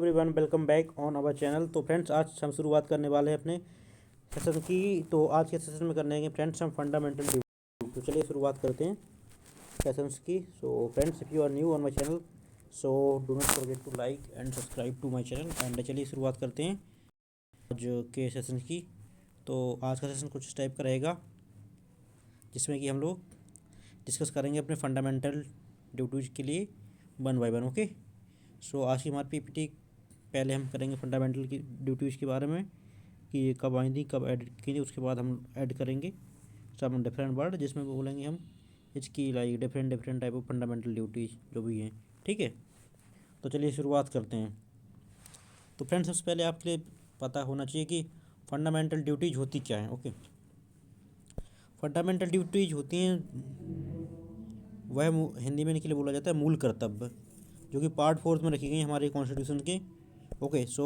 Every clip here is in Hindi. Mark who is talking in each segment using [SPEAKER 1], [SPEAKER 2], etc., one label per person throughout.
[SPEAKER 1] Everyone, welcome back on our channel. तो फ्रेंड्स, आज हम शुरुआत करने वाले हैं अपने सेशन की। तो आज के सेशन में करने हैं फ्रेंड्स हम फंडामेंटल ड्यूटी। तो चलिए शुरुआत करते हैं सेशंस की। So friends, if you are new on my channel, so do not forget to like and subscribe to my channel. And चलिए शुरुआत करते हैं आज के सेशन की। तो आज का सेशन कुछ इस टाइप का रहेगा, जिसमें कि हम लोग डिस्कस करेंगे अपने फंडामेंटल ड्यूटीज़ के लिए वन बाय वन। ओके, सो आज की हमारी पीपीटी पहले हम करेंगे फंडामेंटल की ड्यूटीज़ के बारे में कि ये कब आई थी, कब ऐड की थी। उसके बाद हम ऐड करेंगे सब डिफरेंट वर्ड, जिसमें बोलेंगे हम इसकी like different type of fundamental duties जो भी हैं। ठीक है, तो चलिए शुरुआत करते हैं। तो फ्रेंड्स, सबसे पहले आपके लिए पता होना चाहिए कि फंडामेंटल ड्यूटीज़ होती क्या है। ओके, फंडामेंटल ड्यूटीज़ होती हैं, वह हिंदी में इनके लिए बोला जाता है मूल कर्तव्य, जो कि पार्ट 4 में रखी गई हमारे कॉन्स्टिट्यूशन के। ओके, सो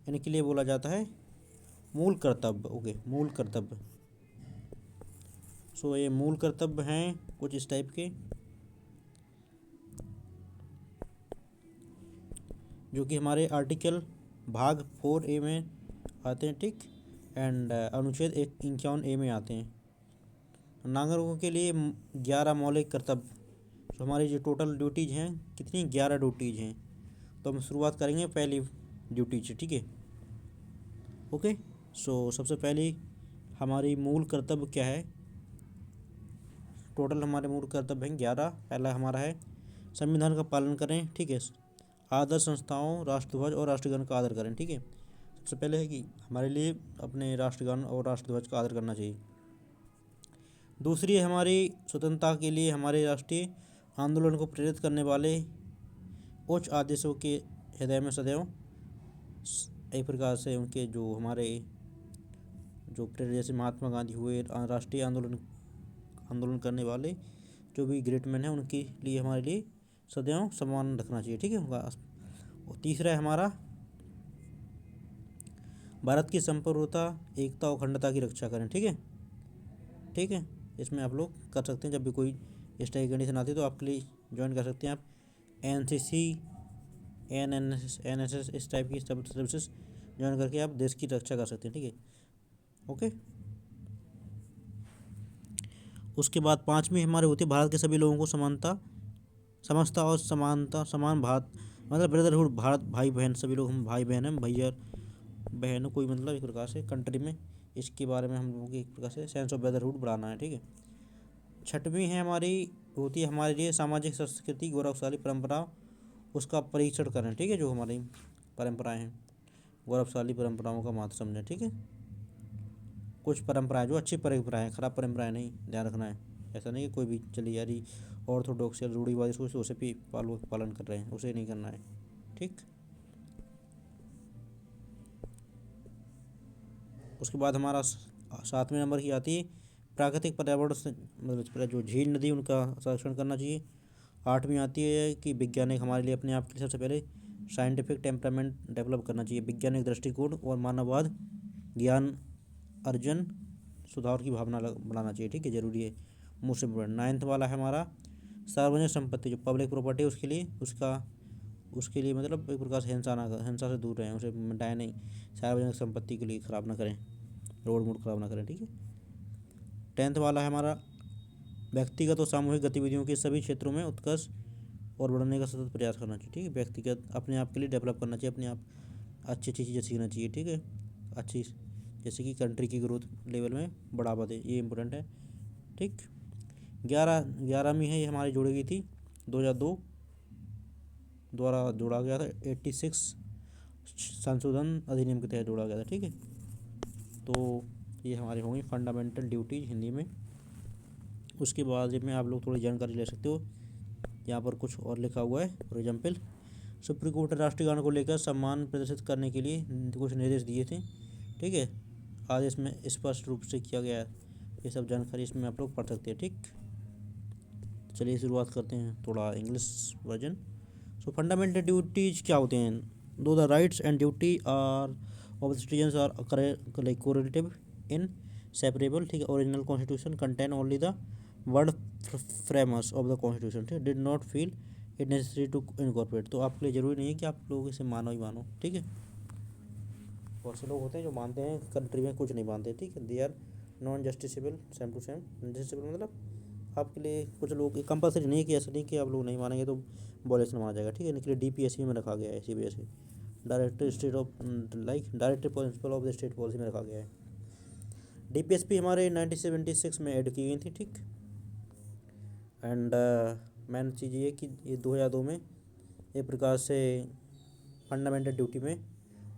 [SPEAKER 1] इनके लिए बोला जाता है मूल कर्तव्य। ओके, मूल कर्तव्य। सो ये मूल कर्तव्य हैं कुछ इस टाइप के, जो कि हमारे आर्टिकल भाग 4A में आते हैं। ठीक, एंड अनुच्छेद 51A में आते हैं। नागरिकों के लिए 11 मौलिक कर्तव्य, तो हमारी जो टोटल ड्यूटीज़ हैं कितनी, 11 ड्यूटीज़ हैं। तो हम शुरुआत करेंगे पहली ड्यूटी से। ठीक है, ओके। सो सबसे पहली हमारी मूल कर्तव्य क्या है, टोटल हमारे मूल कर्तव्य हैं 11। पहला हमारा है संविधान का पालन करें। ठीक है, आदर्श संस्थाओं, राष्ट्रध्वज और राष्ट्रगान का आदर करें। ठीक है, सबसे पहले है कि हमारे लिए अपने राष्ट्रगान और राष्ट्रध्वज का आदर करना चाहिए। दूसरी है हमारी स्वतंत्रता के लिए हमारे राष्ट्रीय आंदोलन को प्रेरित करने वाले उच्च आदेशों के हृदय में सदैव एक प्रकार से उनके जो हमारे जो प्रेरित, जैसे महात्मा गांधी हुए, राष्ट्रीय आंदोलन करने वाले जो भी ग्रेट मैन हैं, उनके लिए हमारे लिए सदैव सम्मान रखना चाहिए। ठीक है, और तीसरा है हमारा भारत की संप्रभुता, एकता और अखंडता की रक्षा करें। ठीक है, ठीक है, इसमें आप लोग कर सकते हैं। जब भी कोई इस टाइप की कंडीशन आती है तो आपके लिए ज्वाइन कर सकते हैं आप NCC, NSS इस टाइप की सर्विसेज ज्वाइन करके आप देश की रक्षा कर सकते हैं। ठीक है, ओके। उसके बाद पाँचवीं हमारे होती है भारत के सभी लोगों को समानता, समझता और समानता, समान भारत, मतलब ब्रदरहुड, भारत भाई बहन, सभी लोग हम भाई बहन हैं, भैया बहन कोई, मतलब एक प्रकार से कंट्री में इसके बारे में हम लोगों की एक प्रकार से सेंस ऑफ ब्रदरहुड बढ़ाना है। ठीक है, छठवीं है हमारी होती है हमारे लिए सामाजिक संस्कृति, गौरवशाली परंपरा, उसका परीक्षण करें। ठीक है, जो हमारी परंपराएं हैं, गौरवशाली परंपराओं का महत्व समझें। ठीक है, कुछ परंपराएं जो अच्छी परंपराएं, खराब परंपराएं नहीं, ध्यान रखना है। ऐसा नहीं कि कोई भी चली आ रही ऑर्थोडॉक्स या रूढ़िवादी सोच उसे भी पालन कर रहे हैं, उसे नहीं करना है। ठीक, उसके बाद हमारा 7वें नंबर की आती है प्राकृतिक पर्यावरण से, मतलब जो झील नदी उनका संरक्षण करना चाहिए। 8वीं आती है कि वैज्ञानिक हमारे लिए अपने आप के लिए सबसे पहले साइंटिफिक टेम्परामेंट डेवलप करना चाहिए, वैज्ञानिक दृष्टिकोण और मानववाद, ज्ञान अर्जन, सुधार की भावना बढ़ाना चाहिए। ठीक है, जरूरी है, मोस्ट इम्पोर्टेंट। 9th वाला है हमारा सार्वजनिक संपत्ति, जो पब्लिक प्रॉपर्टी है उसके लिए मतलब एक प्रकार से हिंसा से दूर रहें, उसे मिटाएं नहीं, सार्वजनिक संपत्ति के लिए ख़राब ना करें, रोड मोड ख़राब ना करें। ठीक है, 10th वाला है हमारा व्यक्तिगत और सामूहिक गतिविधियों के सभी क्षेत्रों में उत्कर्ष और बढ़ने का सतत प्रयास करना चाहिए। ठीक है, व्यक्तिगत अपने आप के लिए डेवलप करना चाहिए, अपने आप अच्छी अच्छी चीज़ें सीखना चाहिए। ठीक है, अच्छी, जैसे कि कंट्री की ग्रोथ लेवल में बढ़ावा दे, ये इंपॉर्टेंट है। ठीक, 11वीं है, ये हमारी जोड़ी गई थी 2002 द्वारा जोड़ा गया था, 86 संशोधन अधिनियम के तहत जोड़ा गया था। ठीक है, तो ये हमारी होंगी फंडामेंटल ड्यूटीज हिंदी में। उसके बाद में आप लोग थोड़ी जानकारी ले सकते हो, यहाँ पर कुछ और लिखा हुआ है। फॉर एग्जाम्पल, सुप्रीम कोर्ट ने राष्ट्रीय गान को लेकर सम्मान प्रदर्शित करने के लिए कुछ निर्देश दिए थे। ठीक है, आदेश में स्पष्ट रूप से किया गया है, ये सब जानकारी इसमें आप लोग पढ़ सकते हैं। ठीक, चलिए शुरुआत करते हैं थोड़ा English version. So fundamental duties क्या होते हैं, दो the rights and duty are of the citizens are like correlative inseparable. ठीक है, original constitution contain only the word framers of the constitution, ठीक, did not feel it necessary to incorporate. तो आपके लिए ज़रूरी नहीं है कि आप लोग इसे मानो ही मानो, ठीक है। बहुत से लोग होते हैं जो मानते हैं कंट्री में कुछ नहीं मानते, ठीक है। They are non justiciable, same to same. Justiciable मतलब आपके लिए कुछ लोग कंपलसरी नहीं है कि ऐसा नहीं कि आप लोग नहीं मानेंगे तो वॉलेशन माना जाएगा, ठीक है। इनके लिए DPSC में रखा गया है, CBSE director state of director principle of the state policy में रखा गया है। DPSP हमारे 1976 में ऐड की गई थी, ठीक। एंड मेन चीज़ ये कि ये 2002 में एक प्रकार से फंडामेंटल ड्यूटी में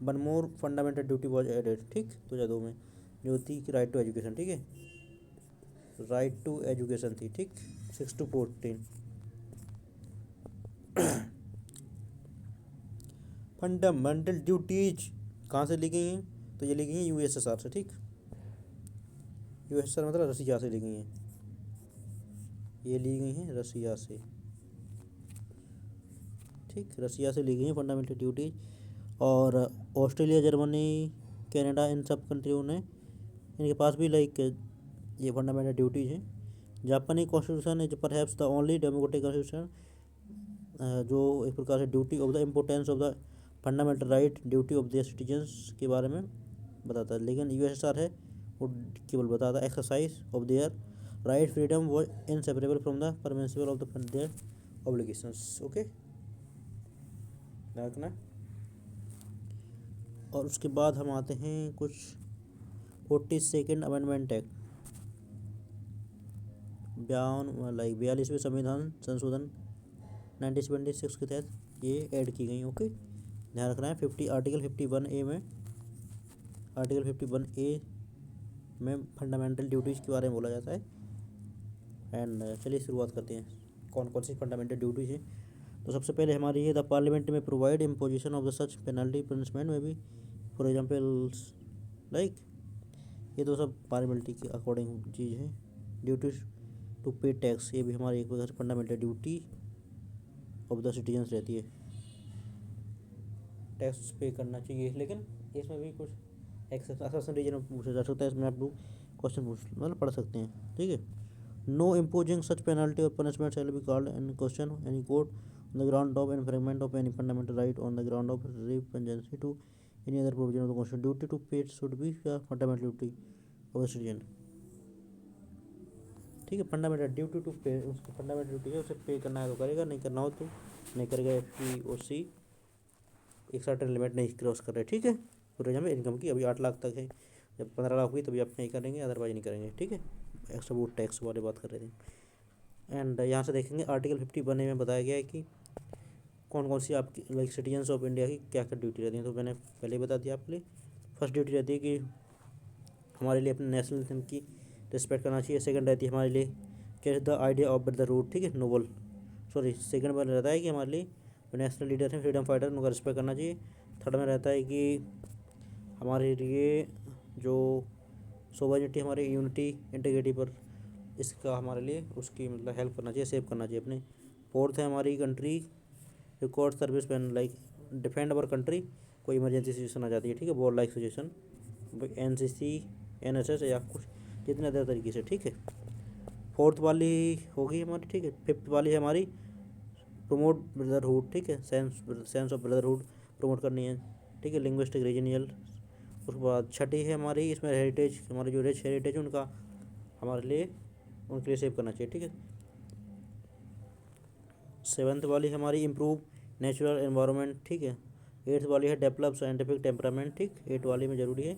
[SPEAKER 1] one more fundamental duty was added, ठीक, 2002 में, जो थी कि राइट टू एजुकेशन, ठीक है। राइट टू एजुकेशन थी, ठीक, 6 to 14। फंडामेंटल ड्यूटीज कहाँ से ली गई हैं? तो ये ली गई हैं USSR से, ठीक। USSR मतलब रसिया से ली गई हैं, ये ली गई हैं रसिया से, ठीक, रसिया से ली गई हैं फंडामेंटल ड्यूटीज। और ऑस्ट्रेलिया, जर्मनी, कनाडा, इन सब कंट्रियों ने, इनके पास भी लाइक ये फंडामेंटल ड्यूटीज हैं। जापानी constitution is perhaps the only democratic constitution जो एक प्रकार से duty of the importance of the fundamental right duty of the citizens के बारे में बताता है। लेकिन USSR है वो केवल बताता है exercise of their right freedom वो inseparable from the permissible of the their obligations, okay, रखना। और उसके बाद हम आते हैं कुछ 42nd अमेंडमेंट एक्ट, 42वें संविधान संशोधन 1976 के तहत ये ऐड की गई, ओके, ध्यान रखना है। आर्टिकल 51A में, आर्टिकल 51A में फंडामेंटल ड्यूटीज़ के बारे में बोला जाता है। एंड चलिए शुरुआत करते हैं कौन कौन सी फंडामेंटल ड्यूटीज़ हैं। तो सबसे पहले हमारी ये द पार्लियामेंट में provide imposition of the such penalty punishment में भी, फॉर एग्जाम्पल लाइक, ये तो सब पार्लियामेंट्री के अकॉर्डिंग चीज़ है। ड्यूटीज टू पे टैक्स, ये भी हमारी एक वजह से fundamental duty of the citizens रहती है, टैक्स पे करना चाहिए। लेकिन इसमें भी कुछ एक्सेप्शन रीजन पूछा जा सकता है, इसमें आप लोग क्वेश्चन पूछ मतलब पढ़ सकते हैं, ठीक है। नो इम्पोजिंग सच पेनल्टी और punishment shall be called in question any court on the ground of infringement of any fundamental right on the ground of repugnancy to any other provision of the constitution. Duty to pay should be fundamental duty of the citizen, ठीक है। फंडामेंटल ड्यूटी टू पे, उसकी फंडामेंटल ड्यूटी है, उसे पे करना है तो करेगा, नहीं करना हो तो नहीं करेगा। FPOC एक सर्टेन लिमिट नहीं क्रॉस कर रहे, ठीक है। पूरे में इनकम की अभी 8 लाख तक है, जब 15 लाख हुई तभी आप नहीं करेंगे, अदरवाइज नहीं करेंगे, ठीक है। एक्स्ट्रा वो टैक्स वाले बात कर रहे थे। एंड यहाँ से देखेंगे आर्टिकल 51A में बताया गया है कि कौन कौन सी आपकी लाइक सिटीजन्स ऑफ इंडिया की क्या क्या ड्यूटी रहती है। तो मैंने पहले ही बता दिया आपके लिए। फर्स्ट ड्यूटी रहती है कि हमारे लिए अपने नेशनल एंथम की रिस्पेक्ट करना चाहिए। सेकंड रहती है हमारे लिए catch the idea of the root, ठीक है, नोबल, सॉरी, सेकंड में रहता है कि हमारे लिए नेशनल लीडर हैं, फ्रीडम फाइटर, उनका रिस्पेक्ट करना चाहिए। थर्ड में रहता है कि हमारे लिए जो सोवरेनिटी, हमारी यूनिटी, इंटीग्रिटी पर, इसका हमारे लिए उसकी मतलब हेल्प करना चाहिए, सेव करना चाहिए अपने। फोर्थ है हमारी country record service man like defend our country, कोई इमरजेंसी सिचुएशन आ जाती है, ठीक है, war like situation, NCC, NSS या कुछ जितने अदर तरीके से, ठीक है। फोर्थ वाली होगी हमारी, ठीक है। फिफ्थ वाली है हमारी प्रमोट ब्रदरहुड, ठीक है, सेंस ऑफ ब्रदरहुड प्रमोट करनी है, ठीक है, लिंग्विस्टिक रीजनियल। उसके बाद छठी है हमारी, इसमें हेरिटेज, हमारे जो रिच हेरिटेज है उनका हमारे लिए, उनके लिए सेव करना चाहिए, ठीक है। सेवन्थ वाली हमारी इम्प्रूव नेचुरल एनवायरनमेंट, ठीक है। एट्थ वाली है डेवलप साइंटिफिक टेम्परामेंट, ठीक, 8 वाली में ज़रूरी है,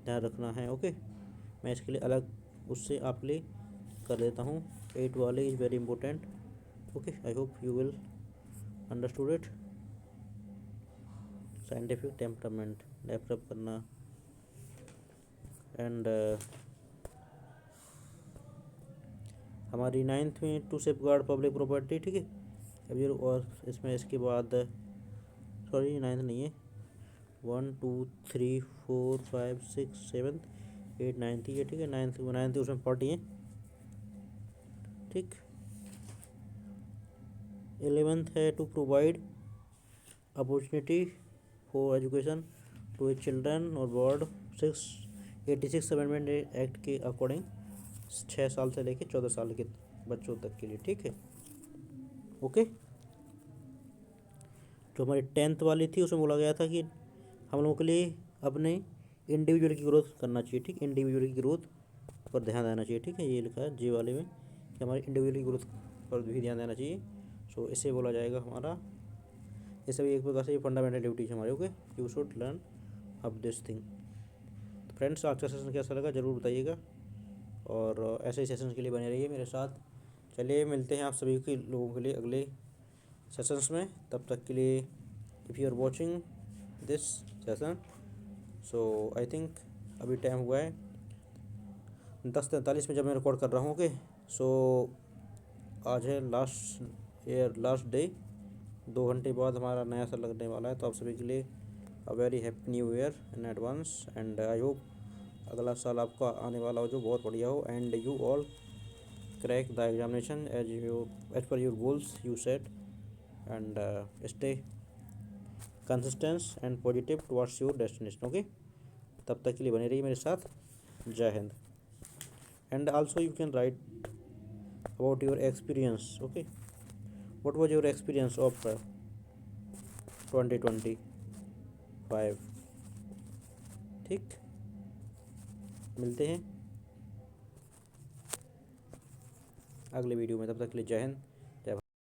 [SPEAKER 1] ध्यान रखना है, ओके। मैं इसके लिए अलग उससे आपके लिए कर देता हूँ। 8 वाली is very important, okay. I hope you will understood it. Scientific temperament develop करना। एंड हमारी 9th में टू सेफगार्ड पब्लिक प्रॉपर्टी, ठीक है। अभी और इसमें इसके बाद सॉरी 9th नहीं है, 1 2 3 4 5 6 7 8 9 ही है, ठीक है। 9th उसमें 40 है, ठीक। 11th है to provide opportunity for education to a children और बोर्ड। 86 अमेंडमेंट एक्ट के अकॉर्डिंग 6 साल से लेकर 14 साल के बच्चों तक के लिए, ठीक है, ओके। जो हमारी 10th वाली थी उसमें बोला गया था कि हम लोगों के लिए अपने इंडिविजुअल की ग्रोथ करना चाहिए, ठीक, इंडिविजुअल की ग्रोथ पर ध्यान देना चाहिए, ठीक है, ये लिखा है जे वाले में कि हमारे इंडिविजुअल की ग्रोथ पर भी ध्यान देना चाहिए। सो इसे बोला जाएगा हमारा, ये सभी एक प्रकार से फंडामेंटल एक्टिविटीज हमारे, ओके, यू शुड लर्न अब दिस थिंग। तो फ्रेंड्स, आज का सेशन कैसा लगा ज़रूर बताइएगा, और ऐसे ही सेशन के लिए बने रहिए मेरे साथ। चलिए मिलते हैं आप सभी के लोगों के लिए अगले सेशंस में, तब तक के लिए if you are watching this session, so I think अभी टाइम हुआ है 10:43 में जब मैं रिकॉर्ड कर रहा हूँ, ओके। सो आज है लास्ट डे, 2 घंटे बाद हमारा नया साल लगने वाला है, तो आप सभी के लिए a very happy new year in advance, and I hope अगला साल आपका आने वाला हो जो बहुत बढ़िया हो, and you all crack the examination as per your goals you set, and stay consistence and positive towards your destination, okay. तब तक के लिए बने रहिए मेरे साथ। जय हिंद। And also you can write about your experience, okay, what was your experience of 2025, ठीक। मिलते हैं अगले वीडियो में, तब तक के लिए जय हिंद।